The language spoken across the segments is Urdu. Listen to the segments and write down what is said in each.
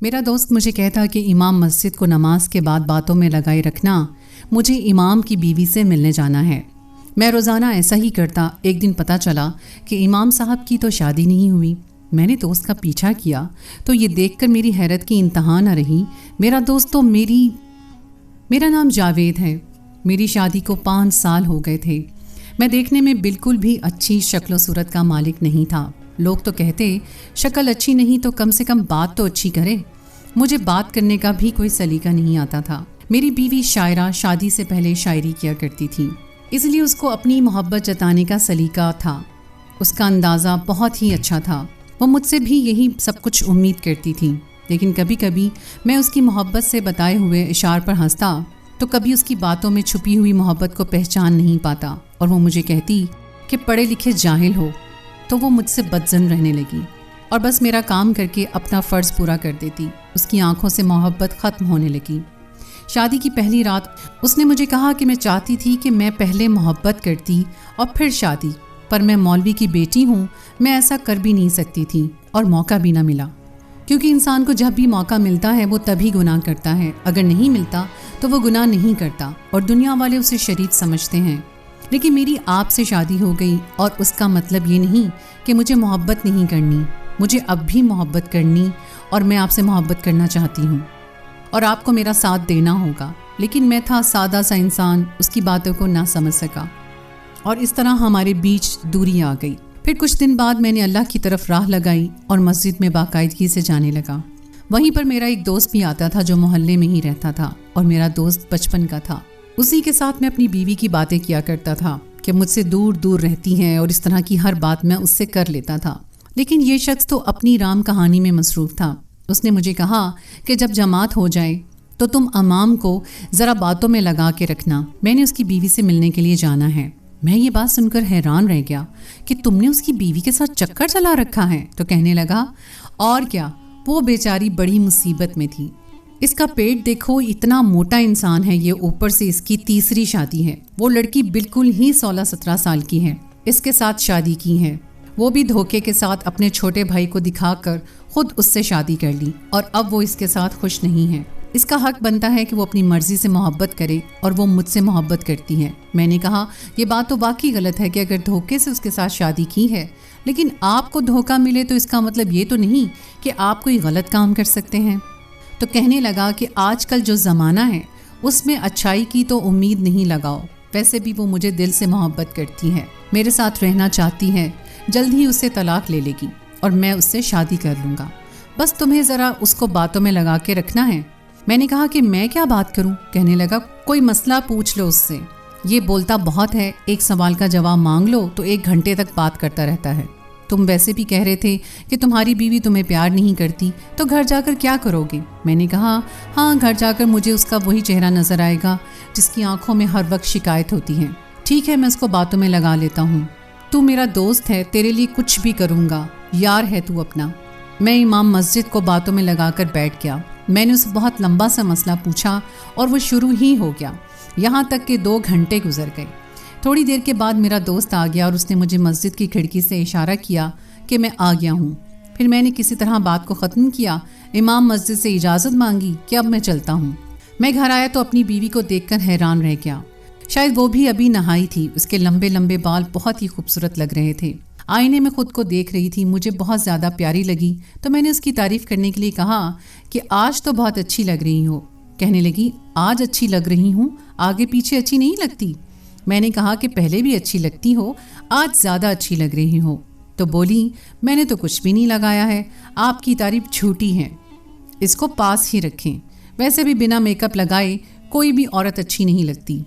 میرا دوست مجھے کہتا کہ امام مسجد کو نماز کے بعد باتوں میں لگائے رکھنا، مجھے امام کی بیوی سے ملنے جانا ہے۔ میں روزانہ ایسا ہی کرتا۔ ایک دن پتہ چلا کہ امام صاحب کی تو شادی نہیں ہوئی۔ میں نے دوست کا پیچھا کیا تو یہ دیکھ کر میری حیرت کی انتہا نہ رہی۔ میرا دوست تو میرا نام جاوید ہے۔ میری شادی کو 5 سال ہو گئے تھے۔ میں دیکھنے میں بالکل بھی اچھی شکل و صورت کا مالک نہیں تھا۔ لوگ تو کہتے شکل اچھی نہیں تو کم سے کم بات تو اچھی کرے۔ مجھے بات کرنے کا بھی کوئی سلیقہ نہیں آتا تھا۔ میری بیوی شاعرہ، شادی سے پہلے شاعری کیا کرتی تھی، اس لیے اس کو اپنی محبت جتانے کا سلیقہ تھا۔ اس کا اندازہ بہت ہی اچھا تھا۔ وہ مجھ سے بھی یہی سب کچھ امید کرتی تھی، لیکن کبھی کبھی میں اس کی محبت سے بتائے ہوئے اشعار پر ہنستا تو کبھی اس کی باتوں میں چھپی ہوئی محبت کو پہچان نہیں پاتا، اور وہ مجھے کہتی کہ پڑھے لکھے جاہل ہو، تو وہ مجھ سے بدظن رہنے لگی اور بس میرا کام کر کے اپنا فرض پورا کر دیتی۔ اس کی آنکھوں سے محبت ختم ہونے لگی۔ شادی کی پہلی رات اس نے مجھے کہا کہ میں چاہتی تھی کہ میں پہلے محبت کرتی اور پھر شادی، پر میں مولوی کی بیٹی ہوں، میں ایسا کر بھی نہیں سکتی تھی اور موقع بھی نہ ملا، کیونکہ انسان کو جب بھی موقع ملتا ہے وہ تبھی گناہ کرتا ہے، اگر نہیں ملتا تو وہ گناہ نہیں کرتا اور دنیا والے اسے شریف سمجھتے ہیں۔ لیکن میری آپ سے شادی ہو گئی اور اس کا مطلب یہ نہیں کہ مجھے محبت نہیں کرنی، مجھے اب بھی محبت کرنی اور میں آپ سے محبت کرنا چاہتی ہوں اور آپ کو میرا ساتھ دینا ہوگا۔ لیکن میں تھا سادہ سا انسان، اس کی باتوں کو نہ سمجھ سکا اور اس طرح ہمارے بیچ دوری آ گئی۔ پھر کچھ دن بعد میں نے اللہ کی طرف راہ لگائی اور مسجد میں باقاعدگی سے جانے لگا۔ وہیں پر میرا ایک دوست بھی آتا تھا جو محلے میں ہی رہتا تھا اور میرا دوست بچپن کا تھا۔ اسی کے ساتھ میں اپنی بیوی کی باتیں کیا کرتا تھا کہ مجھ سے دور دور رہتی ہیں اور اس طرح کی ہر بات میں اس سے کر لیتا تھا۔ لیکن یہ شخص تو اپنی رام کہانی میں مصروف تھا۔ اس نے مجھے کہا کہ جب جماعت ہو جائے تو تم امام کو ذرا باتوں میں لگا کے رکھنا، میں نے اس کی بیوی سے ملنے کے لیے جانا ہے۔ میں یہ بات سن کر حیران رہ گیا کہ تم نے اس کی بیوی کے ساتھ چکر چلا رکھا ہے؟ تو کہنے لگا اور کیا، وہ بیچاری بڑی مصیبت میں تھی۔ اس کا پیٹ دیکھو، اتنا موٹا انسان ہے یہ، اوپر سے اس کی تیسری شادی ہے۔ وہ لڑکی بالکل ہی 16-17 سال کی ہے، اس کے ساتھ شادی کی ہے، وہ بھی دھوکے کے ساتھ اپنے چھوٹے بھائی کو دکھا کر خود اس سے شادی کر لی، اور اب وہ اس کے ساتھ خوش نہیں ہے۔ اس کا حق بنتا ہے کہ وہ اپنی مرضی سے محبت کرے اور وہ مجھ سے محبت کرتی ہے۔ میں نے کہا یہ بات تو واقعی غلط ہے کہ اگر دھوکے سے اس کے ساتھ شادی کی ہے، لیکن آپ کو دھوکہ ملے تو اس کا مطلب یہ تو نہیں کہ آپ کوئی غلط کام کر سکتے ہیں۔ تو کہنے لگا کہ آج کل جو زمانہ ہے اس میں اچھائی کی تو امید نہیں لگاؤ، ویسے بھی وہ مجھے دل سے محبت کرتی ہے، میرے ساتھ رہنا چاہتی ہے، جلد ہی اس سے طلاق لے لے گی اور میں اس سے شادی کر لوں گا، بس تمہیں ذرا اس کو باتوں میں لگا کے رکھنا ہے۔ میں نے کہا کہ میں کیا بات کروں؟ کہنے لگا کوئی مسئلہ پوچھ لو اس سے، یہ بولتا بہت ہے، ایک سوال کا جواب مانگ لو تو 1 گھنٹے تک بات کرتا رہتا ہے۔ تم ویسے بھی کہہ رہے تھے کہ تمہاری بیوی تمہیں پیار نہیں کرتی، تو گھر جا کر کیا کرو گے؟ میں نے کہا ہاں، گھر جا کر مجھے اس کا وہی چہرہ نظر آئے گا جس کی آنکھوں میں ہر وقت شکایت ہوتی ہے۔ ٹھیک ہے، میں اس کو باتوں میں لگا لیتا ہوں، تو میرا دوست ہے، تیرے لیے کچھ بھی کروں گا، یار ہے تو اپنا۔ میں امام مسجد کو باتوں میں لگا کر بیٹھ گیا۔ میں نے اسے بہت لمبا سا مسئلہ پوچھا اور وہ شروع ہی ہو گیا، یہاں تک کہ 2 گھنٹے گزر گئے۔ تھوڑی دیر کے بعد میرا دوست آ گیا اور اس نے مجھے مسجد کی کھڑکی سے اشارہ کیا کہ میں آ گیا ہوں۔ پھر میں نے کسی طرح بات کو ختم کیا، امام مسجد سے اجازت مانگی کہ اب میں چلتا ہوں۔ میں گھر آیا تو اپنی بیوی کو دیکھ کر حیران رہ گیا، شاید وہ بھی ابھی نہائی تھی، اس کے لمبے لمبے بال بہت ہی خوبصورت لگ رہے تھے۔ آئینے میں خود کو دیکھ رہی تھی، مجھے بہت زیادہ پیاری لگی تو میں نے اس کی تعریف کرنے کے لیے کہا کہ آج تو بہت اچھی لگ رہی ہو۔ کہنے لگی آج اچھی لگ رہی ہوں، آگے پیچھے اچھی نہیں لگتی؟ میں نے کہا کہ پہلے بھی اچھی لگتی ہو، آج زیادہ اچھی لگ رہی ہو۔ تو بولی میں نے تو کچھ بھی نہیں لگایا ہے، آپ کی تعریف جھوٹی ہے، اس کو پاس ہی رکھیں، ویسے بھی بنا میک اپ لگائے کوئی بھی عورت اچھی نہیں لگتی۔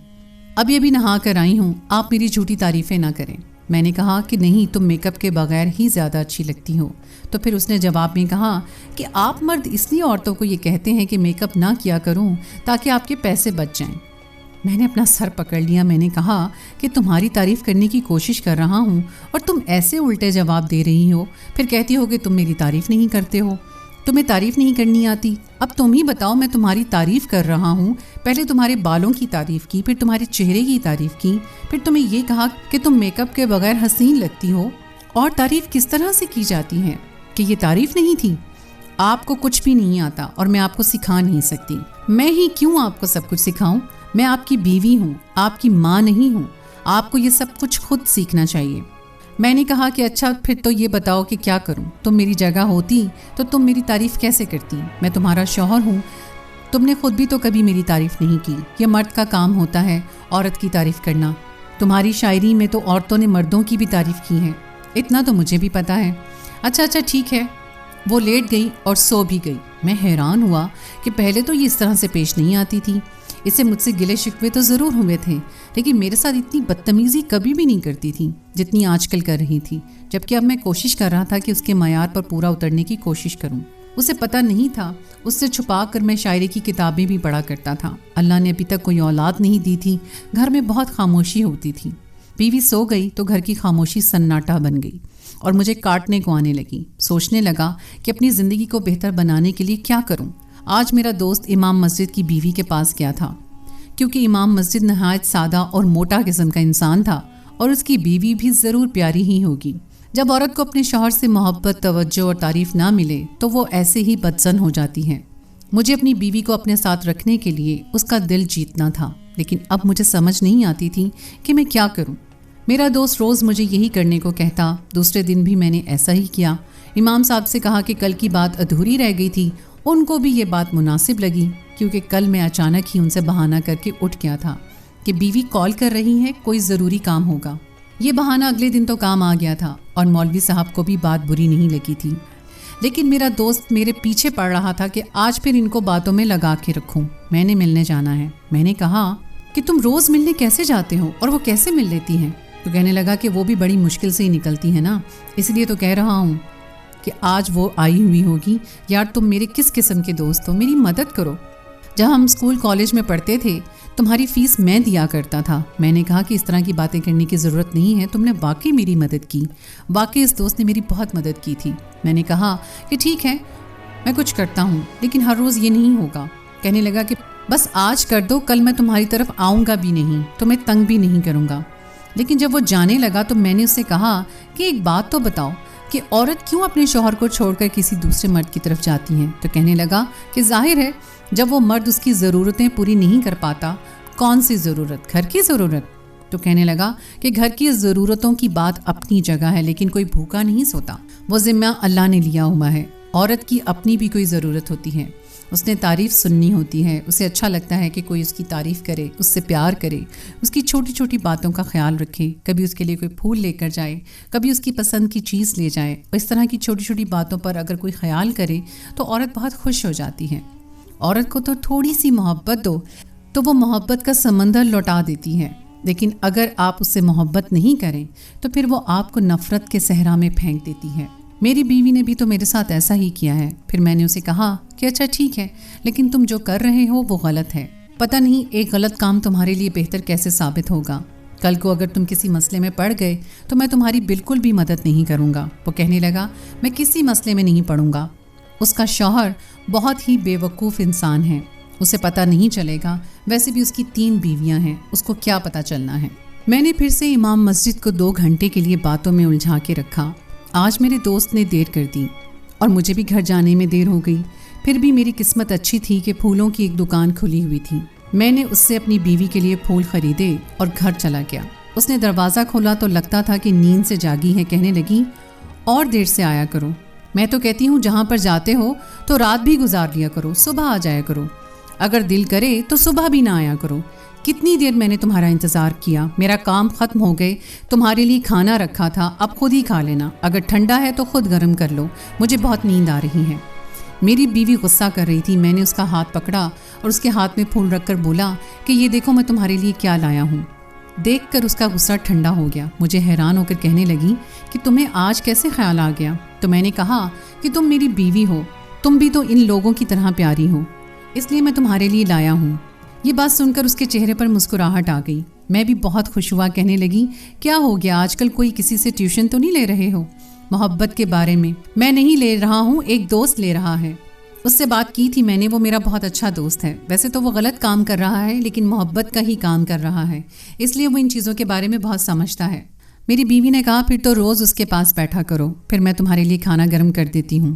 ابھی نہا کر آئی ہوں، آپ میری جھوٹی تعریفیں نہ کریں۔ میں نے کہا کہ نہیں، تم میک اپ کے بغیر ہی زیادہ اچھی لگتی ہو۔ تو پھر اس نے جواب میں کہا کہ آپ مرد اس لیے عورتوں کو یہ کہتے ہیں کہ میک اپ نہ کیا کروں تاکہ آپ کے پیسے بچ جائیں۔ میں نے اپنا سر پکڑ لیا، میں نے کہا کہ تمہاری تعریف کرنے کی کوشش کر رہا ہوں اور تم ایسے الٹے جواب دے رہی ہو، پھر کہتی ہو کہ تم میری تعریف نہیں کرتے ہو، تمہیں تعریف نہیں کرنی آتی۔ اب تم ہی بتاؤ، میں تمہاری تعریف کر رہا ہوں، پہلے تمہارے بالوں کی تعریف کی، پھر تمہارے چہرے کی تعریف کی، پھر تمہیں یہ کہا کہ تم میک اپ کے بغیر حسین لگتی ہو، اور تعریف کس طرح سے کی جاتی ہے کہ یہ تعریف نہیں تھی؟ آپ کو کچھ بھی نہیں آتا اور میں آپ کو سکھا نہیں سکتی. میں ہی کیوں آپ کو سب کچھ سکھاؤں؟ میں آپ کی بیوی ہوں، آپ کی ماں نہیں ہوں. آپ کو یہ سب کچھ خود سیکھنا چاہیے. میں نے کہا کہ اچھا پھر تو یہ بتاؤ کہ کیا کروں. تم میری جگہ ہوتی تو تم میری تعریف کیسے کرتی؟ میں تمہارا شوہر ہوں. تم نے خود بھی تو کبھی میری تعریف نہیں کی. یہ مرد کا کام ہوتا ہے عورت کی تعریف کرنا. تمہاری شاعری میں تو عورتوں نے مردوں کی بھی تعریف کی ہے. اتنا تو مجھے بھی پتا ہے. اچھا ٹھیک ہے. وہ لیٹ گئی اور سو بھی گئی. میں حیران ہوا کہ پہلے تو یہ اس طرح سے پیش نہیں آتی تھی. اسے مجھ سے گلے شکوے تو ضرور ہوئے تھے، لیکن میرے ساتھ اتنی بدتمیزی کبھی بھی نہیں کرتی تھی جتنی آج کل کر رہی تھی. جبکہ اب میں کوشش کر رہا تھا کہ اس کے معیار پر پورا اترنے کی کوشش کروں. اسے پتہ نہیں تھا اس سے چھپا کر میں شاعری کی کتابیں بھی پڑھا کرتا تھا. اللہ نے ابھی تک کوئی اولاد نہیں دی تھی. گھر میں بہت خاموشی ہوتی تھی. بیوی سو گئی تو گھر کی خاموشی سناٹا بن گئی اور مجھے کاٹنے کو آنے لگی. سوچنے لگا کہ اپنی زندگی کو بہتر بنانے کے لیے کیا کروں. آج میرا دوست امام مسجد کی بیوی کے پاس گیا تھا، کیونکہ امام مسجد نہایت سادہ اور موٹا قسم کا انسان تھا اور اس کی بیوی بھی ضرور پیاری ہی ہوگی. جب عورت کو اپنے شوہر سے محبت، توجہ اور تعریف نہ ملے تو وہ ایسے ہی بدظن ہو جاتی ہے. مجھے اپنی بیوی کو اپنے ساتھ رکھنے کے لیے اس کا دل جیتنا تھا، لیکن اب مجھے سمجھ نہیں آتی تھی کہ میں کیا کروں. میرا دوست روز مجھے یہی کرنے کو کہتا. دوسرے دن بھی میں نے ایسا ہی کیا. امام صاحب سے کہا کہ کل کی بات ادھوری رہ گئی تھی. ان کو بھی یہ بات مناسب لگی، کیونکہ کل میں اچانک ہی ان سے بہانہ کر کے اٹھ گیا تھا کہ بیوی کال کر رہی ہے، کوئی ضروری کام ہوگا. یہ بہانہ اگلے دن تو کام آ گیا تھا اور مولوی صاحب کو بھی بات بری نہیں لگی تھی. لیکن میرا دوست میرے پیچھے پڑ رہا تھا کہ آج پھر ان کو باتوں میں لگا کے رکھوں. میں نے ملنے جانا ہے. میں نے کہا کہ تم روز ملنے کیسے جاتے ہو اور وہ کیسے مل لیتی ہیں؟ تو کہنے لگا کہ وہ بھی بڑی مشکل سے ہی نکلتی ہے نا، اس لیے تو کہہ رہا ہوں کہ آج وہ آئی ہوئی ہوگی. یار تم میرے کس قسم کے دوست ہو، میری مدد کرو. جب ہم اسکول کالج میں پڑھتے تھے تمہاری فیس میں دیا کرتا تھا. میں نے کہا کہ اس طرح کی باتیں کرنے کی ضرورت نہیں ہے، تم نے واقعی میری مدد کی. واقعی اس دوست نے میری بہت مدد کی تھی. میں نے کہا کہ ٹھیک ہے میں کچھ کرتا ہوں، لیکن ہر روز یہ نہیں ہوگا. کہنے لگا کہ بس آج کر دو، کل میں تمہاری طرف آؤں گا بھی نہیں، تمہیں تنگ بھی نہیں کروں گا. لیکن جب وہ جانے لگا تو میں نے اس سے کہا کہ ایک بات تو بتاؤ کہ عورت کیوں اپنے شوہر کو چھوڑ کر کسی دوسرے مرد کی طرف جاتی ہیں؟ تو کہنے لگا کہ ظاہر ہے جب وہ مرد اس کی ضرورتیں پوری نہیں کر پاتا. کون سی ضرورت؟ گھر کی ضرورت. تو کہنے لگا کہ گھر کی ضرورتوں کی بات اپنی جگہ ہے، لیکن کوئی بھوکا نہیں سوتا. وہ ذمہ اللہ نے لیا ہوا ہے. عورت کی اپنی بھی کوئی ضرورت ہوتی ہے. اس نے تعریف سننی ہوتی ہے. اسے اچھا لگتا ہے کہ کوئی اس کی تعریف کرے، اس سے پیار کرے، اس کی چھوٹی چھوٹی باتوں کا خیال رکھے. کبھی اس کے لیے کوئی پھول لے کر جائے، کبھی اس کی پسند کی چیز لے جائے. اور اس طرح کی چھوٹی چھوٹی باتوں پر اگر کوئی خیال کرے تو عورت بہت خوش ہو جاتی ہے. عورت کو تو تھوڑی سی محبت دو تو وہ محبت کا سمندر لوٹا دیتی ہے. لیکن اگر آپ اس سے محبت نہیں کریں تو پھر وہ آپ کو نفرت کے صحرا میں پھینک دیتی ہے. میری بیوی نے بھی تو میرے ساتھ ایسا ہی کیا ہے. پھر میں نے اسے کہا کہ اچھا ٹھیک ہے، لیکن تم جو کر رہے ہو وہ غلط ہے. پتہ نہیں ایک غلط کام تمہارے لیے بہتر کیسے ثابت ہوگا. کل کو اگر تم کسی مسئلے میں پڑ گئے تو میں تمہاری بالکل بھی مدد نہیں کروں گا. وہ کہنے لگا میں کسی مسئلے میں نہیں پڑوں گا. اس کا شوہر بہت ہی بے وقوف انسان ہے. اسے پتہ نہیں چلے گا. ویسے بھی اس کی 3 بیویاں ہیں، اس کو کیا پتہ چلنا ہے. میں نے پھر سے امام مسجد کو 2 گھنٹے کے لیے باتوں میں الجھا کے رکھا. آج میرے دوست نے دیر کر دی اور مجھے بھی گھر جانے میں دیر ہو گئی. پھر بھی میری قسمت اچھی تھی کہ پھولوں کی ایک دکان کھلی ہوئی تھی. میں نے اس سے اپنی بیوی کے لیے پھول خریدے اور گھر چلا گیا. اس نے دروازہ کھولا تو لگتا تھا کہ نیند سے جاگی ہے. کہنے لگی اور دیر سے آیا کرو. میں تو کہتی ہوں جہاں پر جاتے ہو تو رات بھی گزار لیا کرو، صبح آ جایا کرو. اگر دل کرے تو صبح بھی نہ آیا کرو. کتنی دیر میں نے تمہارا انتظار کیا. میرا کام ختم ہو گئے، تمہارے لیے کھانا رکھا تھا، اب خود ہی کھا لینا. اگر ٹھنڈا ہے تو خود گرم کر لو، مجھے بہت نیند آ رہی ہے. میری بیوی غصہ کر رہی تھی. میں نے اس کا ہاتھ پکڑا اور اس کے ہاتھ میں پھول رکھ کر بولا کہ یہ دیکھو میں تمہارے لیے کیا لایا ہوں. دیکھ کر اس کا غصہ ٹھنڈا ہو گیا. مجھے حیران ہو کر کہنے لگی کہ تمہیں آج کیسے خیال آ گیا؟ تو میں نے کہا کہ تم میری بیوی ہو، تم بھی تو ان لوگوں کی طرح پیاری ہو، اس لیے میں تمہارے لیے لایا ہوں. یہ بات سن کر اس کے چہرے پر مسکراہٹ آ گئی. میں بھی بہت خوش ہوا. کہنے لگی کیا ہو گیا، آج کل کوئی کسی سے ٹیوشن تو نہیں لے رہے ہو محبت کے بارے میں؟ میں نہیں لے رہا ہوں، ایک دوست لے رہا ہے. اس سے بات کی تھی میں نے، وہ میرا بہت اچھا دوست ہے. ویسے تو وہ غلط کام کر رہا ہے لیکن محبت کا ہی کام کر رہا ہے، اس لیے وہ ان چیزوں کے بارے میں بہت سمجھتا ہے. میری بیوی نے کہا پھر تو روز اس کے پاس بیٹھا کرو، پھر میں تمہارے لیے کھانا گرم کر دیتی ہوں.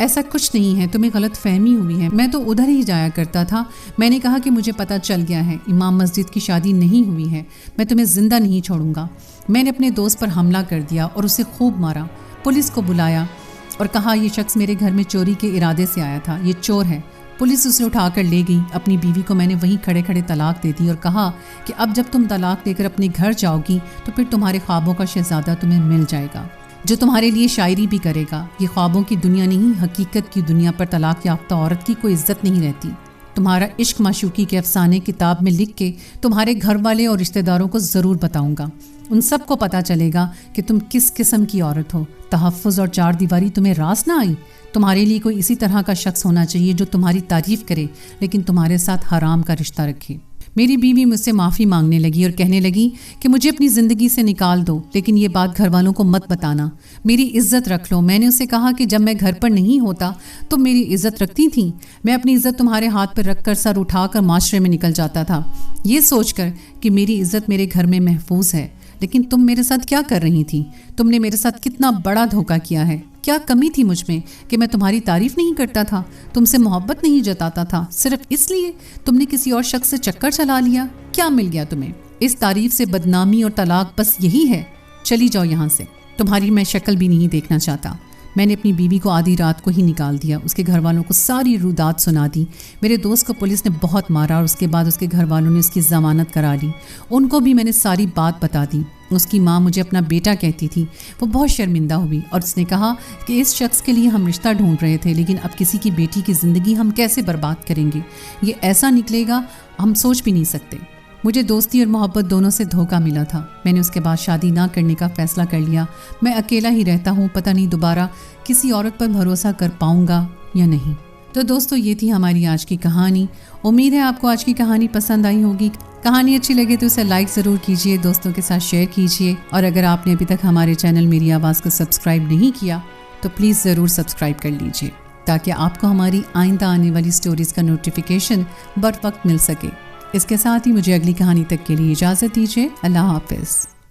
ایسا کچھ نہیں ہے، تمہیں غلط فہمی ہوئی ہے، میں تو ادھر ہی جایا کرتا تھا۔ میں نے کہا کہ مجھے پتہ چل گیا ہے امام مسجد کی شادی نہیں ہوئی ہے، میں تمہیں زندہ نہیں چھوڑوں گا۔ میں نے اپنے دوست پر حملہ کر دیا اور اسے خوب مارا، پولیس کو بلایا اور کہا یہ شخص میرے گھر میں چوری کے ارادے سے آیا تھا، یہ چور ہے۔ پولیس اسے اٹھا کر لے گئی۔ اپنی بیوی کو میں نے وہیں کھڑے کھڑے طلاق دے دی اور کہا کہ اب جب تم طلاق لے کر اپنے گھر جاؤ گی تو پھر تمہارے خوابوں کا شہزادہ تمہیں مل جائے گا، جو تمہارے لیے شاعری بھی کرے گا۔ یہ خوابوں کی دنیا نہیں، حقیقت کی دنیا پر طلاق یافتہ عورت کی کوئی عزت نہیں رہتی۔ تمہارا عشق معشوقی کے افسانے کتاب میں لکھ کے تمہارے گھر والے اور رشتہ داروں کو ضرور بتاؤں گا۔ ان سب کو پتہ چلے گا کہ تم کس قسم کی عورت ہو۔ تحفظ اور چار دیواری تمہیں راس نہ آئی؟ تمہارے لیے کوئی اسی طرح کا شخص ہونا چاہیے جو تمہاری تعریف کرے لیکن تمہارے ساتھ حرام کا رشتہ رکھے۔ میری بیوی مجھ سے معافی مانگنے لگی اور کہنے لگی کہ مجھے اپنی زندگی سے نکال دو، لیکن یہ بات گھر والوں کو مت بتانا، میری عزت رکھ لو۔ میں نے اسے کہا کہ جب میں گھر پر نہیں ہوتا تو میری عزت رکھتی تھیں، میں اپنی عزت تمہارے ہاتھ پر رکھ کر سر اٹھا کر معاشرے میں نکل جاتا تھا، یہ سوچ کر کہ میری عزت میرے گھر میں محفوظ ہے۔ لیکن تم میرے ساتھ کیا کر رہی تھی؟ تم نے میرے ساتھ کتنا بڑا دھوکہ کیا ہے۔ کیا کمی تھی مجھ میں کہ میں تمہاری تعریف نہیں کرتا تھا، تم سے محبت نہیں جتاتا تھا، صرف اس لیے تم نے کسی اور شخص سے چکر چلا لیا؟ کیا مل گیا تمہیں؟ اس تعریف سے بدنامی اور طلاق بس یہی ہے؟ چلی جاؤ یہاں سے، تمہاری میں شکل بھی نہیں دیکھنا چاہتا۔ میں نے اپنی بیوی کو آدھی رات کو ہی نکال دیا، اس کے گھر والوں کو ساری رودات سنا دی۔ میرے دوست کو پولیس نے بہت مارا اور اس کے بعد اس کے گھر والوں نے اس کی ضمانت کرا لی۔ ان کو بھی میں نے ساری بات بتا دی۔ اس کی ماں مجھے اپنا بیٹا کہتی تھی، وہ بہت شرمندہ ہوئی اور اس نے کہا کہ اس شخص کے لیے ہم رشتہ ڈھونڈ رہے تھے، لیکن اب کسی کی بیٹی کی زندگی ہم کیسے برباد کریں گے؟ یہ ایسا نکلے گا ہم سوچ بھی نہیں سکتے۔ مجھے دوستی اور محبت دونوں سے دھوکہ ملا تھا۔ میں نے اس کے بعد شادی نہ کرنے کا فیصلہ کر لیا۔ میں اکیلا ہی رہتا ہوں، پتہ نہیں دوبارہ کسی عورت پر بھروسہ کر پاؤں گا یا نہیں۔ تو دوستو، یہ تھی ہماری آج کی کہانی۔ امید ہے آپ کو آج کی کہانی پسند آئی ہوگی۔ کہانی اچھی لگے تو اسے لائک ضرور کیجئے، دوستوں کے ساتھ شیئر کیجئے، اور اگر آپ نے ابھی تک ہمارے چینل میری آواز کو سبسکرائب نہیں کیا تو پلیز ضرور سبسکرائب کر لیجئے تاکہ آپ کو ہماری آئندہ آنے والی سٹوریز کا نوٹیفیکیشن بر وقت مل سکے۔ اس کے ساتھ ہی مجھے اگلی کہانی تک کے لیے اجازت دیجیے۔ اللہ حافظ۔